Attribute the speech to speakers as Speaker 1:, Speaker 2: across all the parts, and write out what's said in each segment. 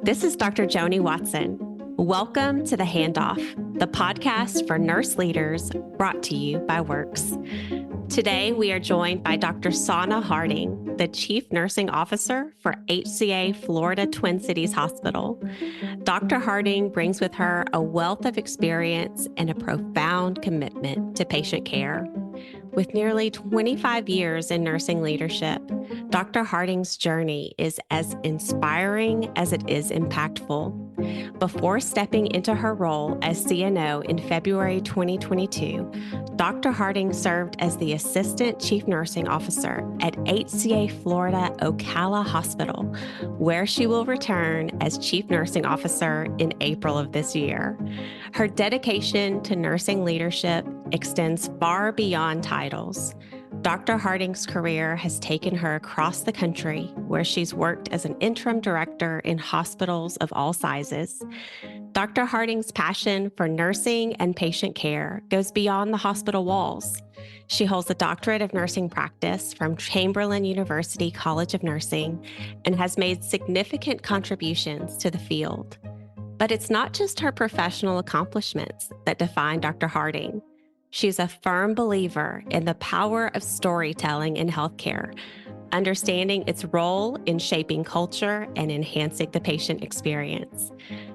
Speaker 1: This is Dr. Joni Watson. Welcome to the Handoff, the podcast for nurse leaders brought to you by Works. Today, we are joined by Dr. Sana Harding, the Chief Nursing Officer for HCA Florida Twin Cities Hospital. Dr. Harding brings with her a wealth of experience and a profound commitment to patient care. With nearly 25 years in nursing leadership, Dr. Harding's journey is as inspiring as it is impactful. Before stepping into her role as CNO in February 2022, Dr. Harding served as the Assistant Chief Nursing Officer at HCA Florida Ocala Hospital, where she will return as Chief Nursing Officer in April of this year. Her dedication to nursing leadership extends far beyond titles. Dr. Harding's career has taken her across the country, where she's worked as an interim director in hospitals of all sizes. Dr. Harding's passion for nursing and patient care goes beyond the hospital walls. She holds a doctorate of nursing practice from Chamberlain University College of Nursing and has made significant contributions to the field. But it's not just her professional accomplishments that define Dr. Harding. She's a firm believer in the power of storytelling in healthcare, understanding its role in shaping culture and enhancing the patient experience.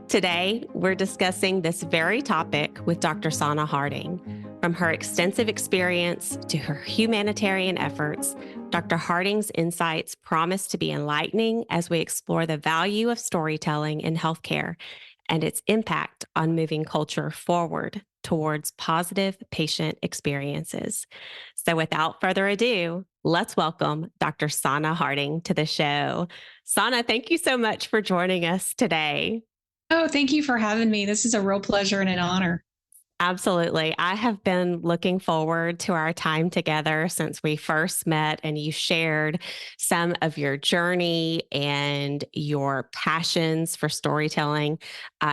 Speaker 1: Today, we're discussing this very topic with Dr. Sana Harding. From her extensive experience to her humanitarian efforts, Dr. Harding's insights promise to be enlightening as we explore the value of storytelling in healthcare and its impact on moving culture forward towards positive patient experiences. So without further ado, let's welcome Dr. Sana Harding to the show. Sana, thank you so much for joining us today.
Speaker 2: Oh, thank you for having me. This is a real pleasure and an honor.
Speaker 1: Absolutely. I have been looking forward to our time together since we first met and you shared some of your journey and your passions for storytelling.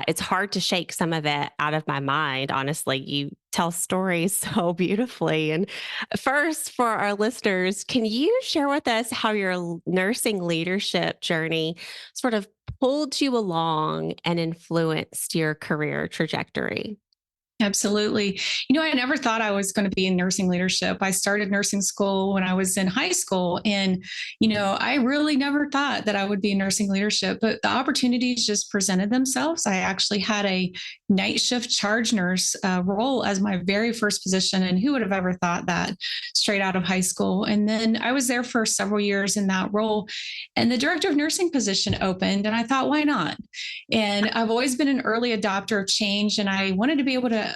Speaker 1: It's hard to shake some of it out of my mind. Honestly, you tell stories so beautifully. And first, for our listeners, can you share with us how your nursing leadership journey sort of pulled you along and influenced your career trajectory?
Speaker 2: Absolutely. I never thought I was going to be in nursing leadership. I started nursing school when I was in high school. And, I really never thought that I would be in nursing leadership, but the opportunities just presented themselves. I actually had a night shift charge nurse role as my very first position. And who would have ever thought that straight out of high school? And then I was there for several years in that role. And the director of nursing position opened. And I thought, why not? And I've always been an early adopter of change. And I wanted to be able to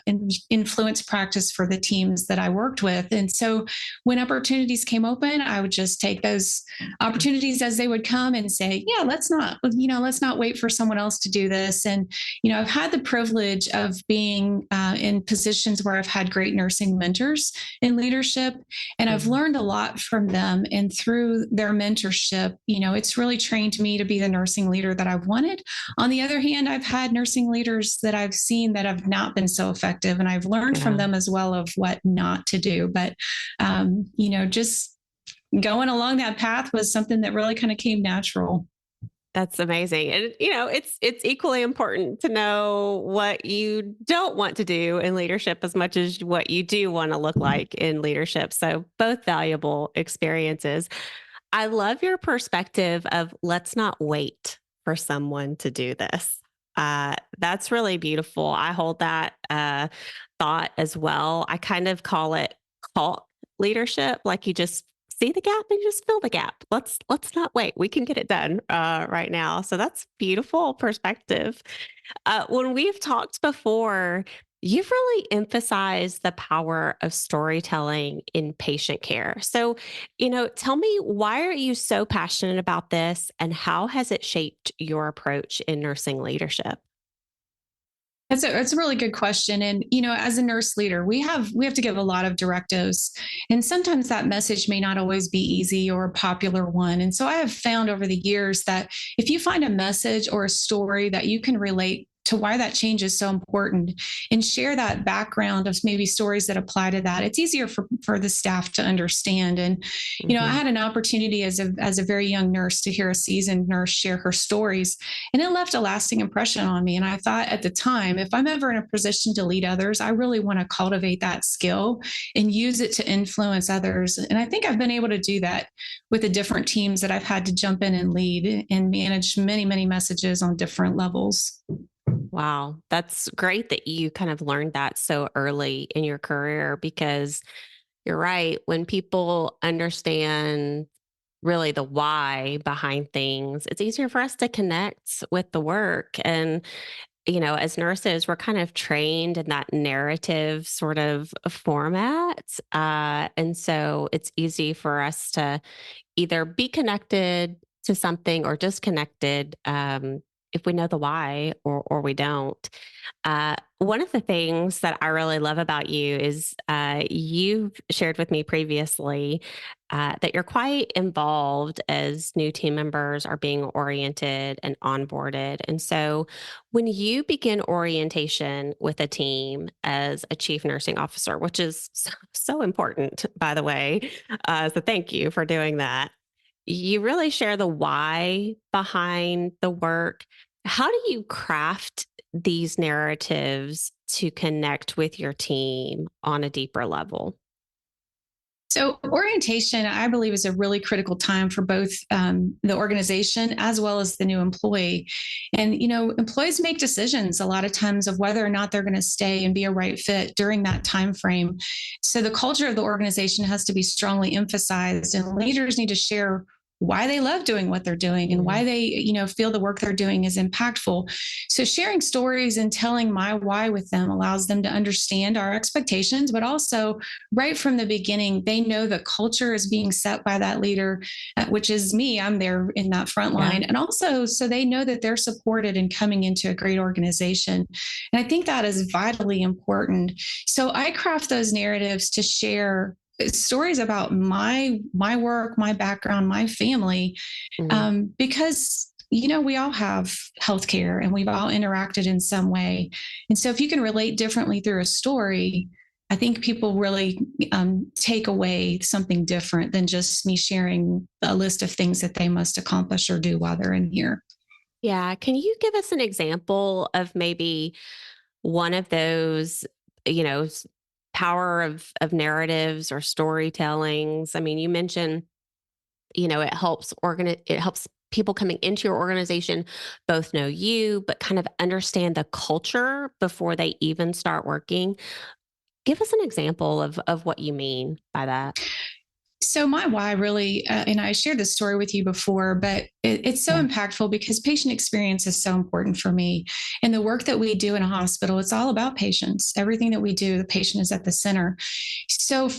Speaker 2: influence practice for the teams that I worked with. And so when opportunities came open, I would just take those opportunities as they would come and say, yeah, let's not wait for someone else to do this. And, I've had the privilege of being in positions where I've had great nursing mentors in leadership, and I've learned a lot from them. And through their mentorship, it's really trained me to be the nursing leader that I've wanted. On the other hand, I've had nursing leaders that I've seen that have not been so effective. And I've learned from them as well of what not to do. But, just going along that path was something that really kind of came natural.
Speaker 1: That's amazing. And, it's equally important to know what you don't want to do in leadership as much as what you do want to look like in leadership. So both valuable experiences. I love your perspective of let's not wait for someone to do this. That's really beautiful. I hold that thought as well. I kind of call it caulk leadership. Like you just see the gap and just fill the gap. Let's not wait. We can get it done right now. So that's beautiful perspective. When we've talked before, you've really emphasized the power of storytelling in patient care. So, tell me, why are you so passionate about this and how has it shaped your approach in nursing leadership?
Speaker 2: That's a really good question. And, as a nurse leader, we have to give a lot of directives. And sometimes that message may not always be easy or a popular one. And so I have found over the years that if you find a message or a story that you can relate to why that change is so important and share that background of maybe stories that apply to that. It's easier for the staff to understand. And, I had an opportunity as a very young nurse to hear a seasoned nurse share her stories, and it left a lasting impression on me. And I thought at the time, if I'm ever in a position to lead others, I really want to cultivate that skill and use it to influence others. And I think I've been able to do that with the different teams that I've had to jump in and lead and manage many, many messages on different levels.
Speaker 1: Wow, that's great that you kind of learned that so early in your career, because you're right. When people understand really the why behind things, it's easier for us to connect with the work. And, as nurses, we're kind of trained in that narrative sort of format. And so it's easy for us to either be connected to something or disconnected, if we know the why, or we don't. One of the things that I really love about you is you've shared with me previously that you're quite involved as new team members are being oriented and onboarded. And so when you begin orientation with a team as a chief nursing officer, which is so important, by the way, so thank you for doing that. You really share the why behind the work. How do you craft these narratives to connect with your team on a deeper level?
Speaker 2: So, orientation, I believe, is a really critical time for both the organization as well as the new employee. And, employees make decisions a lot of times of whether or not they're going to stay and be a right fit during that time frame. So, the culture of the organization has to be strongly emphasized, and leaders need to share why they love doing what they're doing and why they, feel the work they're doing is impactful. So sharing stories and telling my why with them allows them to understand our expectations, but also right from the beginning, they know the culture is being set by that leader, which is me. I'm there in that front line. And also, so they know that they're supported in coming into a great organization. And I think that is vitally important. So I craft those narratives to share stories about my work, my background, my family, because we all have healthcare and we've all interacted in some way. And so if you can relate differently through a story, I think people really take away something different than just me sharing a list of things that they must accomplish or do while they're in here.
Speaker 1: Yeah. Can you give us an example of maybe one of those, you know, s- power of narratives or storytellings? I mean, you mentioned, it helps people coming into your organization both know you, but kind of understand the culture before they even start working. Give us an example of what you mean by that.
Speaker 2: So my why really, and I shared this story with you before, but it's so
Speaker 1: Yeah.
Speaker 2: impactful because patient experience is so important for me. And the work that we do in a hospital, it's all about patients. Everything that we do, the patient is at the center. So,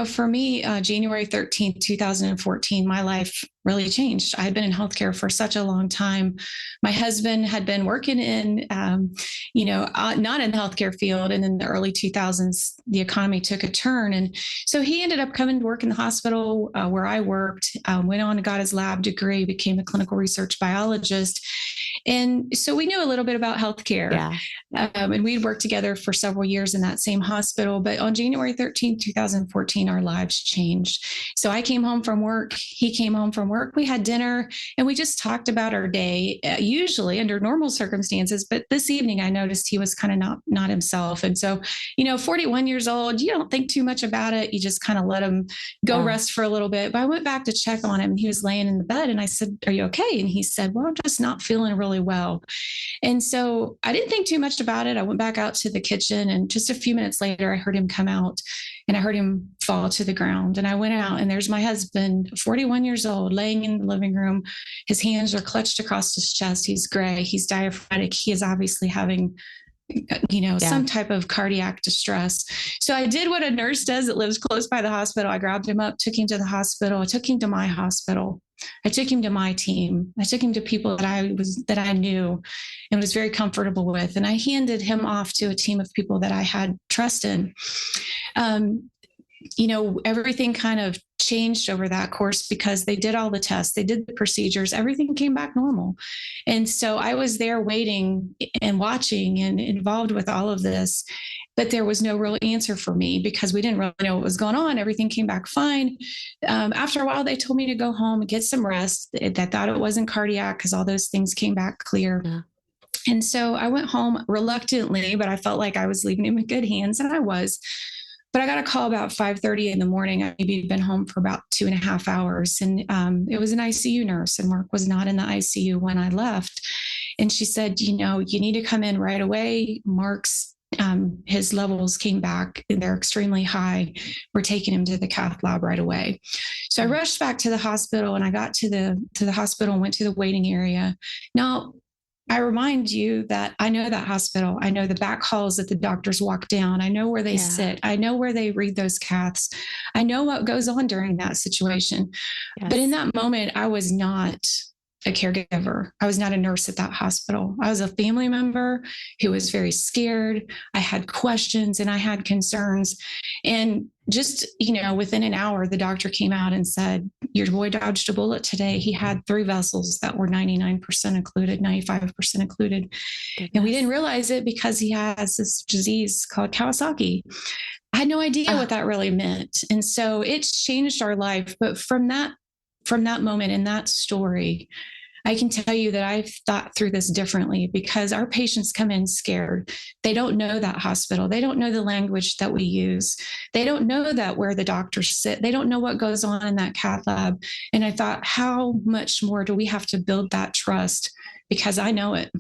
Speaker 2: for me, January 13th, 2014, my life really changed. I had been in healthcare for such a long time. My husband had been working in, not in the healthcare field. And in the early 2000s, the economy took a turn. And so he ended up coming to work in the hospital where I worked, went on and got his lab degree, became a clinical research biologist. And so we knew a little bit about healthcare.
Speaker 1: Yeah.
Speaker 2: And we'd worked together for several years in that same hospital. But on January 13th, 2014, our lives changed. So I came home from work. He came home from work. We had dinner and we just talked about our day, usually under normal circumstances. But this evening, I noticed he was kind of not himself. And so, 41 years old, you don't think too much about it. You just kind of let him go
Speaker 1: Yeah.
Speaker 2: rest for a little bit. But I went back to check on him and he was laying in the bed. And I said, "Are you okay?" And he said, "Well, I'm just not feeling really well." And so I didn't think too much about it. I went back out to the kitchen and just a few minutes later, I heard him come out and I heard him fall to the ground. And I went out and there's my husband, 41 years old, laying in the living room. His hands are clutched across his chest. He's gray. He's diaphoretic. He is obviously having
Speaker 1: Yeah.
Speaker 2: some type of cardiac distress. So I did what a nurse does that lives close by the hospital. I grabbed him up, took him to the hospital. I took him to my hospital. I took him to my team. I took him to people that I knew and was very comfortable with. And I handed him off to a team of people that I had trust in. Um, everything kind of changed over that course because they did all the tests, they did the procedures, everything came back normal. And so I was there waiting and watching and involved with all of this, but there was no real answer for me because we didn't really know what was going on. Everything came back fine. After a while, they told me to go home and get some rest. They thought it wasn't cardiac because all those things came back clear. Yeah. And so I went home reluctantly, but I felt like I was leaving him in good hands, and I was. But I got a call about 5:30 in the morning. I maybe had been home for about 2.5 hours. And it was an ICU nurse, and Mark was not in the ICU when I left. And she said, you need to come in right away. Mark's his levels came back. They're extremely high. We're taking him to the cath lab right away. So I rushed back to the hospital, and I got to the hospital and went to the waiting area. Now, I remind you that I know that hospital. I know the back halls that the doctors walk down. I know where they sit. I know where they read those caths. I know what goes on during that situation. Yes. But in that moment, I was not a caregiver. I was not a nurse at that hospital. I was a family member who was very scared. I had questions and I had concerns. And just, within an hour, the doctor came out and said, your boy dodged a bullet today. He had 3 vessels that were 99% occluded, 95% occluded. Goodness. And we didn't realize it because he has this disease called Kawasaki. I had no idea what that really meant. And so it's changed our life. But from that moment in that story, I can tell you that I've thought through this differently because our patients come in scared. They don't know that hospital. They don't know the language that we use. They don't know that where the doctors sit. They don't know what goes on in that cath lab. And I thought, how much more do we have to build that trust? Because I know it.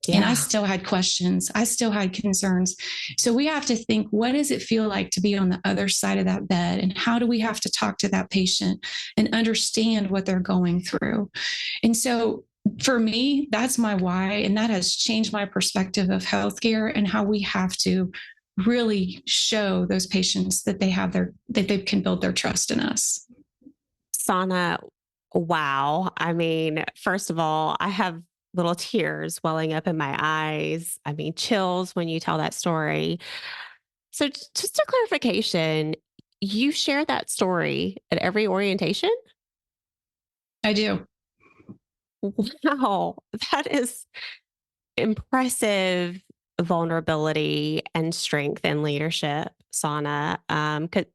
Speaker 2: Yeah. And I still had questions. I still had concerns. So we have to think, what does it feel like to be on the other side of that bed? And how do we have to talk to that patient and understand what they're going through? And so for me, that's my why. And that has changed my perspective of healthcare and how we have to really show those patients that they can build their trust in us.
Speaker 1: Sana, wow. I mean, first of all, I have little tears welling up in my eyes. I mean, chills when you tell that story. So just a clarification, you share that story at every orientation?
Speaker 2: I do.
Speaker 1: Wow, that is impressive vulnerability and strength and leadership, Sana.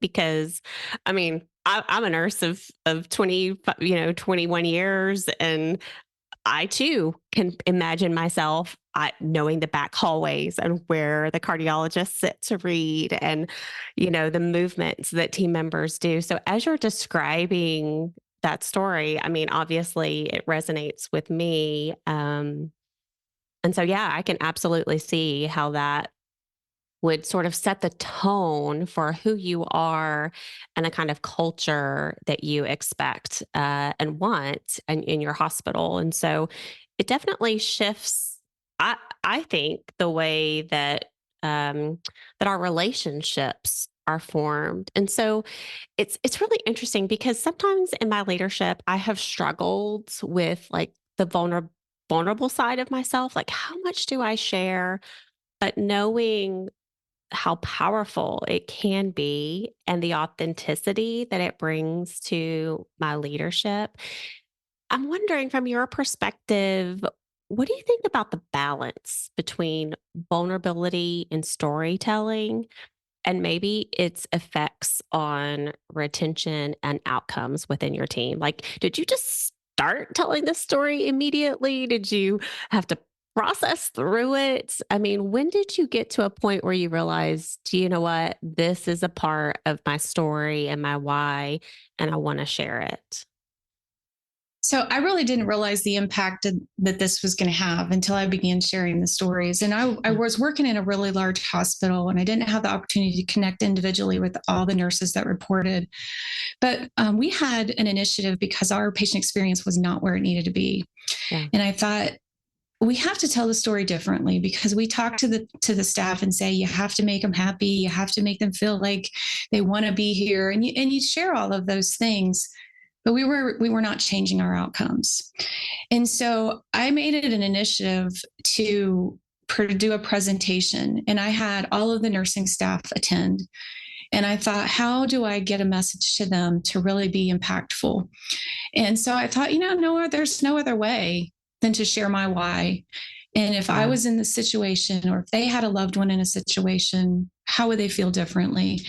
Speaker 1: Because I mean, I'm a nurse of 21 years, and I too can imagine myself knowing the back hallways and where the cardiologists sit to read and, the movements that team members do. So as you're describing that story, I mean, obviously it resonates with me. And so, yeah, I can absolutely see how that would sort of set the tone for who you are and the kind of culture that you expect and want in your hospital. And so it definitely shifts, I think, the way that our relationships are formed. And so it's really interesting because sometimes in my leadership, I have struggled with like the vulnerable side of myself. Like, how much do I share? But knowing how powerful it can be and the authenticity that it brings to my leadership. I'm wondering, from your perspective, what do you think about the balance between vulnerability and storytelling and maybe its effects on retention and outcomes within your team? Like, did you just start telling this story immediately? Did you have to process through it? I mean, when did you get to a point where you realized, you know what, this is a part of my story and my why, and I want to share it?
Speaker 2: So I really didn't realize the impact that this was going to have until I began sharing the stories. And I was working in a really large hospital, and I didn't have the opportunity to connect individually with all the nurses that reported. But we had an initiative because our patient experience was not where it needed to be. Yeah. And I thought, we have to tell the story differently because we talk to the staff and say, you have to make them happy. You have to make them feel like they want to be here. And you share all of those things, but we were not changing our outcomes. And so I made it an initiative to do a presentation, and I had all of the nursing staff attend. And I thought, how do I get a message to them to really be impactful? And so I thought, no, there's no other way than to share my why. And if I was in the situation, or if they had a loved one in a situation, how would they feel differently?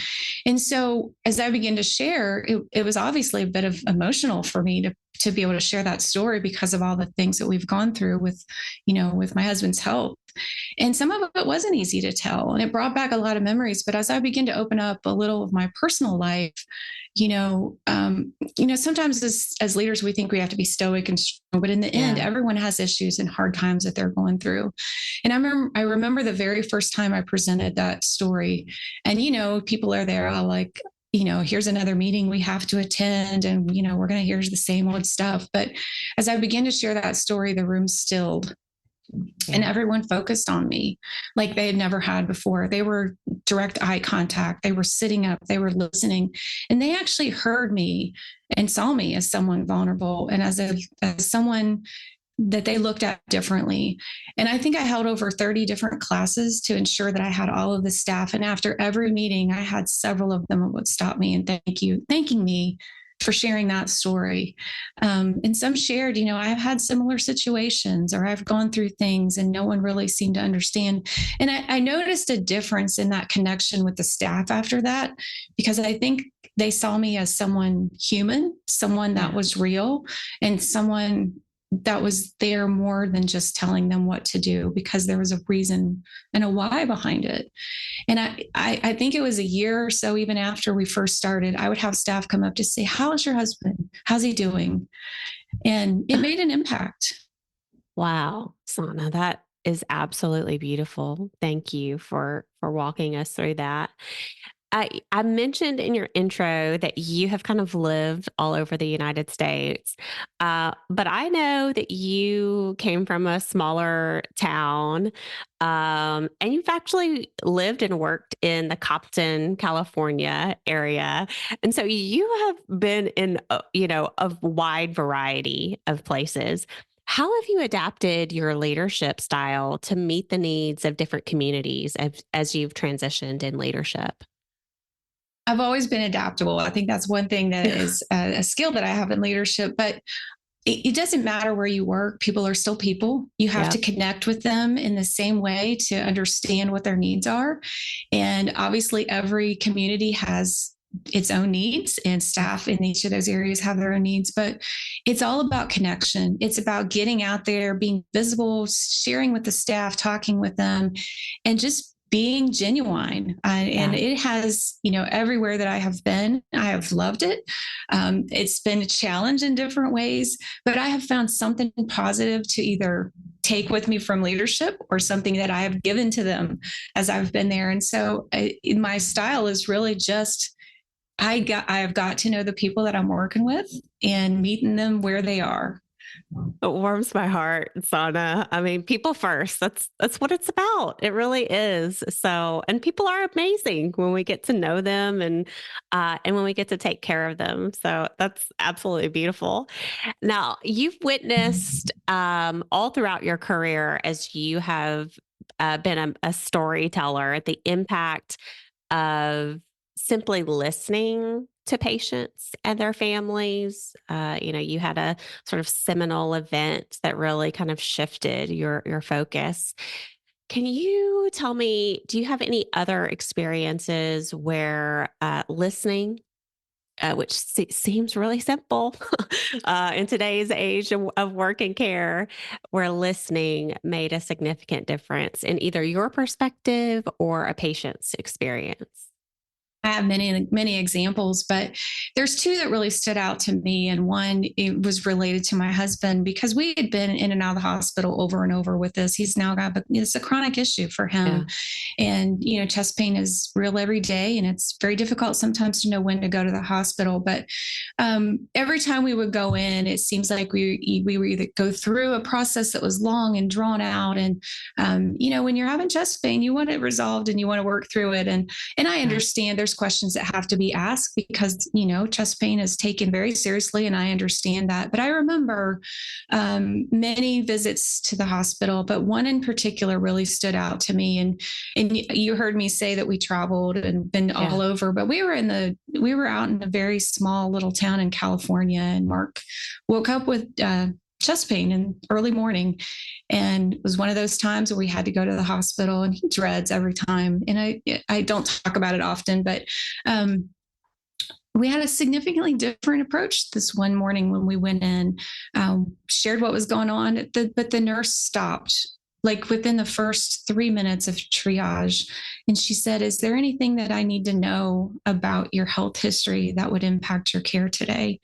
Speaker 2: And so as I began to share, it was obviously a bit of emotional for me to be able to share that story because of all the things that we've gone through with my husband's health. And some of it wasn't easy to tell, and it brought back a lot of memories. But as I began to open up a little of my personal life, sometimes as leaders, we think we have to be stoic and strong, but in the end, everyone has issues and hard times that they're going through. And I remember the very first time I presented that story, and, people are there all like, here's another meeting we have to attend, and, we're going to hear the same old stuff. But as I began to share that story, the room stilled. And everyone focused on me like they had never had before. They were direct eye contact. They were sitting up, they were listening, and they actually heard me and saw me as someone vulnerable and as someone that they looked at differently. And I think I held over 30 different classes to ensure that I had all of the staff. And after every meeting, I had several of them would stop me and thanking me for sharing that story. And some shared, I've had similar situations, or I've gone through things and no one really seemed to understand. And I noticed a difference in that connection with the staff after that, because I think they saw me as someone human, someone that was real, and someone that was there more than just telling them what to do, because there was a reason and a why behind it. And I think it was a year or so, even after we first started, I would have staff come up to say, how is your husband? How's he doing? And it made an impact.
Speaker 1: Wow, Sana, that is absolutely beautiful. Thank you for walking us through that. I mentioned in your intro that you have kind of lived all over the United States, but I know that you came from a smaller town, and you've actually lived and worked in the Compton, California area, and so you have been in a wide variety of places. How have you adapted your leadership style to meet the needs of different communities as you've transitioned in leadership?
Speaker 2: I've always been adaptable. I think that's one thing that is a skill that I have in leadership, but it doesn't matter where you work. People are still people. You have to connect with them in the same way to understand what their needs are. And obviously every community has its own needs, and staff in each of those areas have their own needs, but it's all about connection. It's about getting out there, being visible, sharing with the staff, talking with them, and just being genuine. And it has, everywhere that I have been, I have loved it. It's been a challenge in different ways, but I have found something positive to either take with me from leadership or something that I have given to them as I've been there. And so my style is really just, I have got to know the people that I'm working with and meeting them where they are.
Speaker 1: It warms my heart, Sana. I mean, people first. That's what it's about. It really is. So, and people are amazing when we get to know them and when we get to take care of them. So that's absolutely beautiful. Now, you've witnessed all throughout your career as you have been a storyteller, the impact of simply listening to patients and their families. You had a sort of seminal event that really kind of shifted your focus. Can you tell me, do you have any other experiences where listening, which seems really simple in today's age of work and care, where listening made a significant difference in either your perspective or a patient's experience?
Speaker 2: I have many, many examples, but there's two that really stood out to me. And one, it was related to my husband, because we had been in and out of the hospital over and over with this. He's now it's a chronic issue for him. And, chest pain is real every day. And it's very difficult sometimes to know when to go to the hospital. But every time we would go in, it seems like we were either go through a process that was long and drawn out. And, when you're having chest pain, you want it resolved and you want to work through it. And I understand there's there's questions that have to be asked because, chest pain is taken very seriously, and I understand that. But I remember many visits to the hospital, but one in particular really stood out to me. And you heard me say that we traveled and been all over, but we were out in a very small little town in California, and Mark woke up with chest pain in early morning, and it was one of those times where we had to go to the hospital, and he dreads every time. And I don't talk about it often, but we had a significantly different approach this one morning when we went in, shared what was going on, but the nurse stopped like within the first 3 minutes of triage. And she said, "Is there anything that I need to know about your health history that would impact your care today?"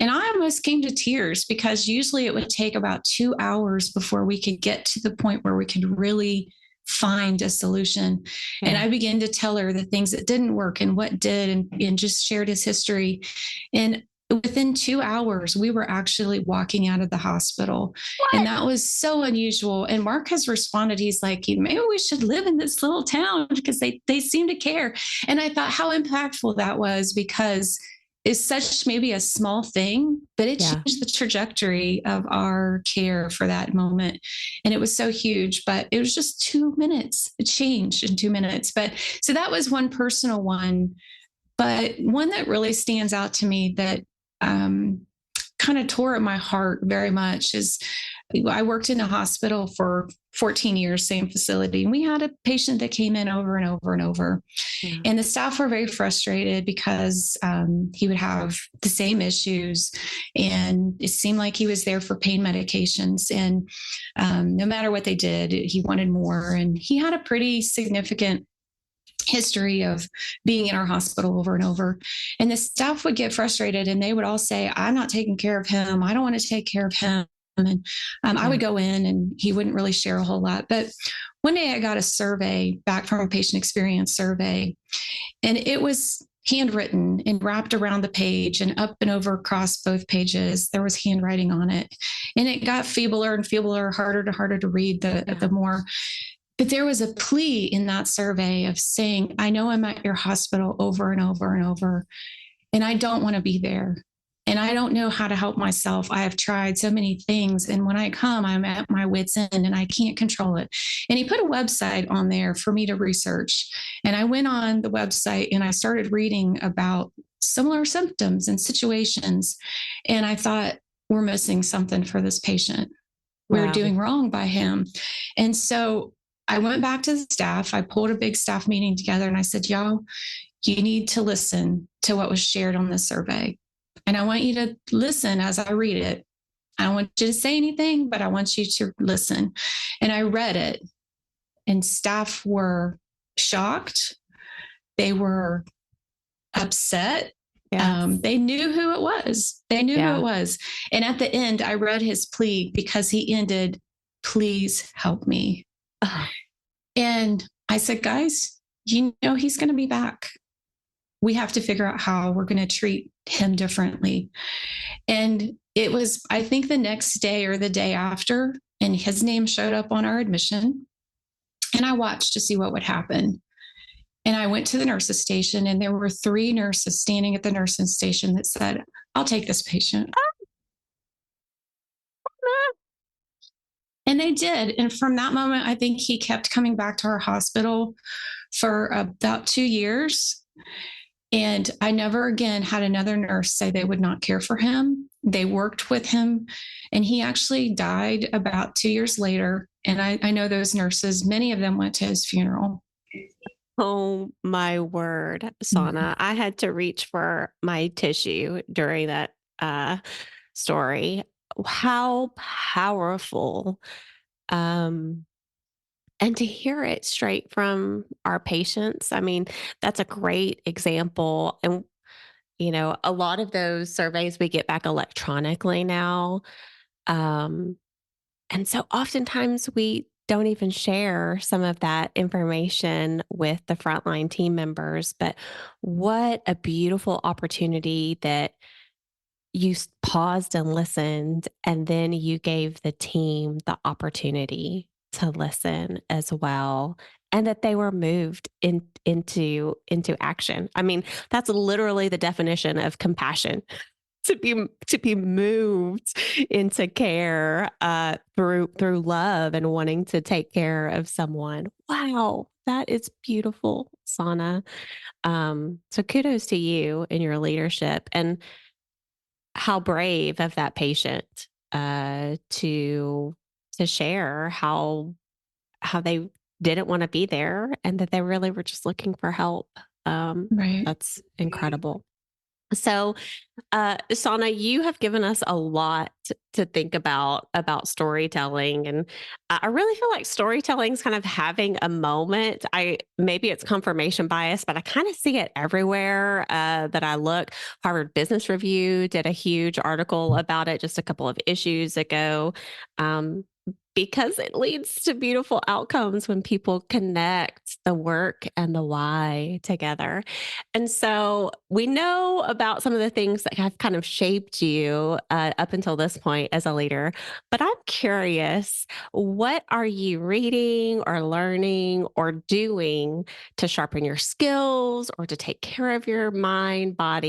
Speaker 2: And I almost came to tears, because usually it would take about 2 hours before we could get to the point where we could really find a solution. Yeah. And I began to tell her the things that didn't work and what did, and just shared his history. And within 2 hours, we were actually walking out of the hospital. What? And that was so unusual. And Mark has responded. He's like, "Maybe we should live in this little town because they seem to care." And I thought how impactful that was, because it's such maybe a small thing, but it changed the trajectory of our care for that moment. And it was so huge, but it was just 2 minutes. It changed in 2 minutes. But so that was one personal one. But one that really stands out to me that kind of tore at my heart very much is, I worked in a hospital for 14 years, same facility. And we had a patient that came in over and over and over. Yeah. And the staff were very frustrated because he would have the same issues. And it seemed like he was there for pain medications. And no matter what they did, he wanted more. And he had a pretty significant history of being in our hospital over and over. And the staff would get frustrated, and they would all say, "I'm not taking care of him. I don't want to take care of him." And I would go in, and he wouldn't really share a whole lot. But one day I got a survey back from a patient experience survey, and it was handwritten and wrapped around the page and up and over across both pages. There was handwriting on it, and it got feebler and feebler, harder to read the more. But there was a plea in that survey of saying, "I know I'm at your hospital over and over and over, and I don't want to be there. And I don't know how to help myself. I have tried so many things. And when I come, I'm at my wit's end and I can't control it." And he put a website on there for me to research. And I went on the website and I started reading about similar symptoms and situations. And I thought, we're missing something for this patient. We're doing wrong by him. And so I went back to the staff. I pulled a big staff meeting together, and I said, "Y'all, you need to listen to what was shared on this survey. And I want you to listen as I read it. I don't want you to say anything, but I want you to listen." And I read it, and staff were shocked. They were upset. Yes. They knew who it was. Who it was. And at the end, I read his plea, because he ended, "Please help me." And I said, "Guys, he's going to be back. We have to figure out how we're going to treat him differently." And it was, I think, the next day or the day after, and his name showed up on our admission. And I watched to see what would happen. And I went to the nurses station, and there were 3 nurses standing at the nursing station that said, "I'll take this patient." And they did. And from that moment, I think he kept coming back to our hospital for about 2 years. And I never again had another nurse say they would not care for him. They worked with him. And he actually died about 2 years later. And I know those nurses, many of them went to his funeral.
Speaker 1: Oh, my word, Sana. I had to reach for my tissue during that story. How powerful. And to hear it straight from our patients, I mean, that's a great example. And, a lot of those surveys we get back electronically now. And so oftentimes we don't even share some of that information with the frontline team members. But what a beautiful opportunity that you paused and listened, and then you gave the team the opportunity to listen as well. and that they were moved into action. I mean, that's literally the definition of compassion. To be moved into care through love and wanting to take care of someone. Wow, that is beautiful, Sana. So kudos to you in your leadership and how brave of that patient to share how they didn't want to be there and that they really were just looking for help.
Speaker 2: Right.
Speaker 1: That's incredible. So, Sana, you have given us a lot to think about storytelling, and I really feel like storytelling is kind of having a moment. I maybe it's confirmation bias, but I kind of see it everywhere that I look. Harvard Business Review did a huge article about it just a couple of issues ago. Um, because it leads to beautiful outcomes when people connect the work and the why together. And so we know about some of the things that have kind of shaped you up until this point as a leader. But I'm curious, what are you reading or learning or doing to sharpen your skills or to take care of your mind, body?